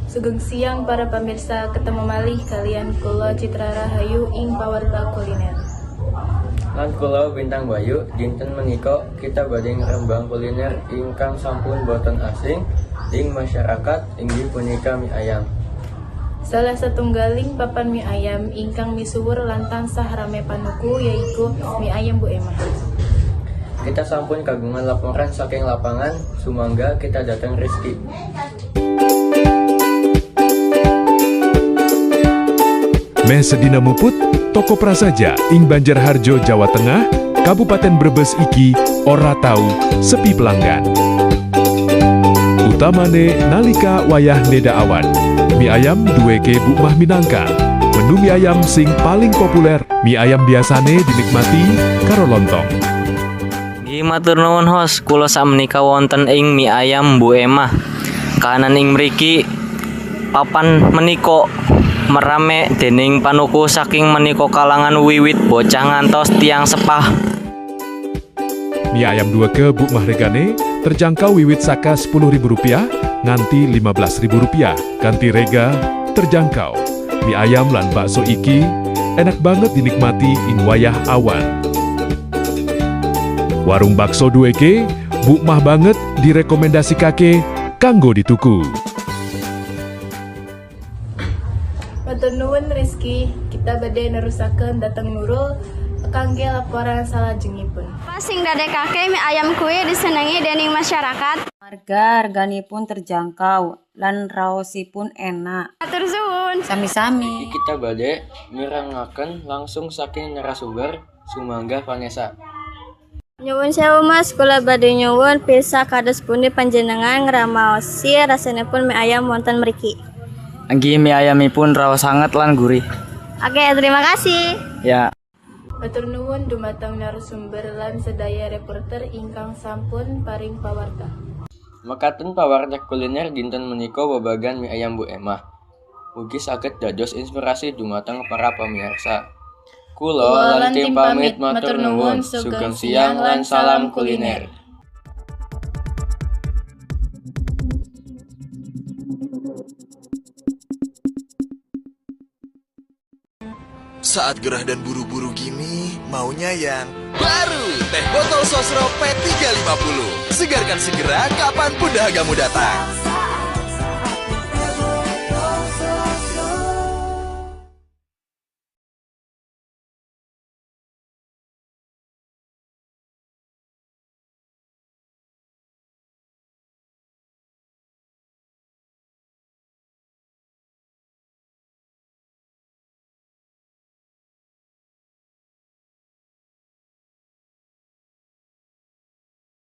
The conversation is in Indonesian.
Sugeng siang para pemirsa, ketemu malih kalian kula Citra Rahayu ing Pawarta Kuliner. Lan kula Bintang Bayu, dinten menika kita badhe ngrembang kuliner ingkang sampun boten asing ing masyarakat inggih punika mie ayam. Salah satunggaling papan mie ayam ingkang misuwur lan tansah rame panuku yaiku mie ayam Bu Emah. Kita sampun kagungan laporan saking lapangan, sumangga kita datang Rizky. Meh sedina muput, toko prasaja ing Banjarharjo, Jawa Tengah, Kabupaten Brebes iki ora tahu sepi pelanggan. Utamane nalika wayah neda awan, mie ayam duweke Bu Mah minangka. Menu mie ayam sing paling populer, mie ayam biasane dinikmati karo lontong. Nggih matur nuwun host, kula sakmenika wonten ing mie ayam Bu Emah. Kahanan ing mriki papan menika merame dening panuku saking menika kalangan wiwit bocah ngantos tiang sepah. Mie ayam duweke Bu Mah regane terjangkau wiwit saka Rp10.000 nganti Rp15.000 kanthi rega terjangkau. Mie ayam lan bakso iki enak banget dinikmati ing wayah awan. Warung bakso duweke Bu Mah banget direkomendasikake kanggo dituku. Matur nuwun Rizky, kita badhe nerusaken dateng Nurul kangge laporan salajengipun. Sing dadekake mie ayam kue disenengi dening masyarakat. Harganipun terjangkau lan raosipun enak. Matur suwun. Sami-sami. Kita badhe mirengaken langsung saking narasumber sumangga Vanessa. Nyuwun sewu Mas, kula badhe nyuwun pirsa kados pundi panjenengan ngramaosi rasanipun mie ayam wonten mriki. Nggih mie ayamipun raos sanget lan gurih. Oke, terima kasih. Ya. Matur nuwun dumateng narasumber lan sedaya reporter ingkang sampun paring pawarta. Mekaten pawarta kuliner dinten menika babagan mie ayam Bu Emah. Mugi saged dados inspirasi dumateng para pamirsa. Kula lan tim pamit matur nuwun, sugeng siang lan salam kuliner. Saat gerah dan buru-buru gini, maunya yang baru. Teh botol sosro P350. Segarkan segera kapanpun dahagamu datang.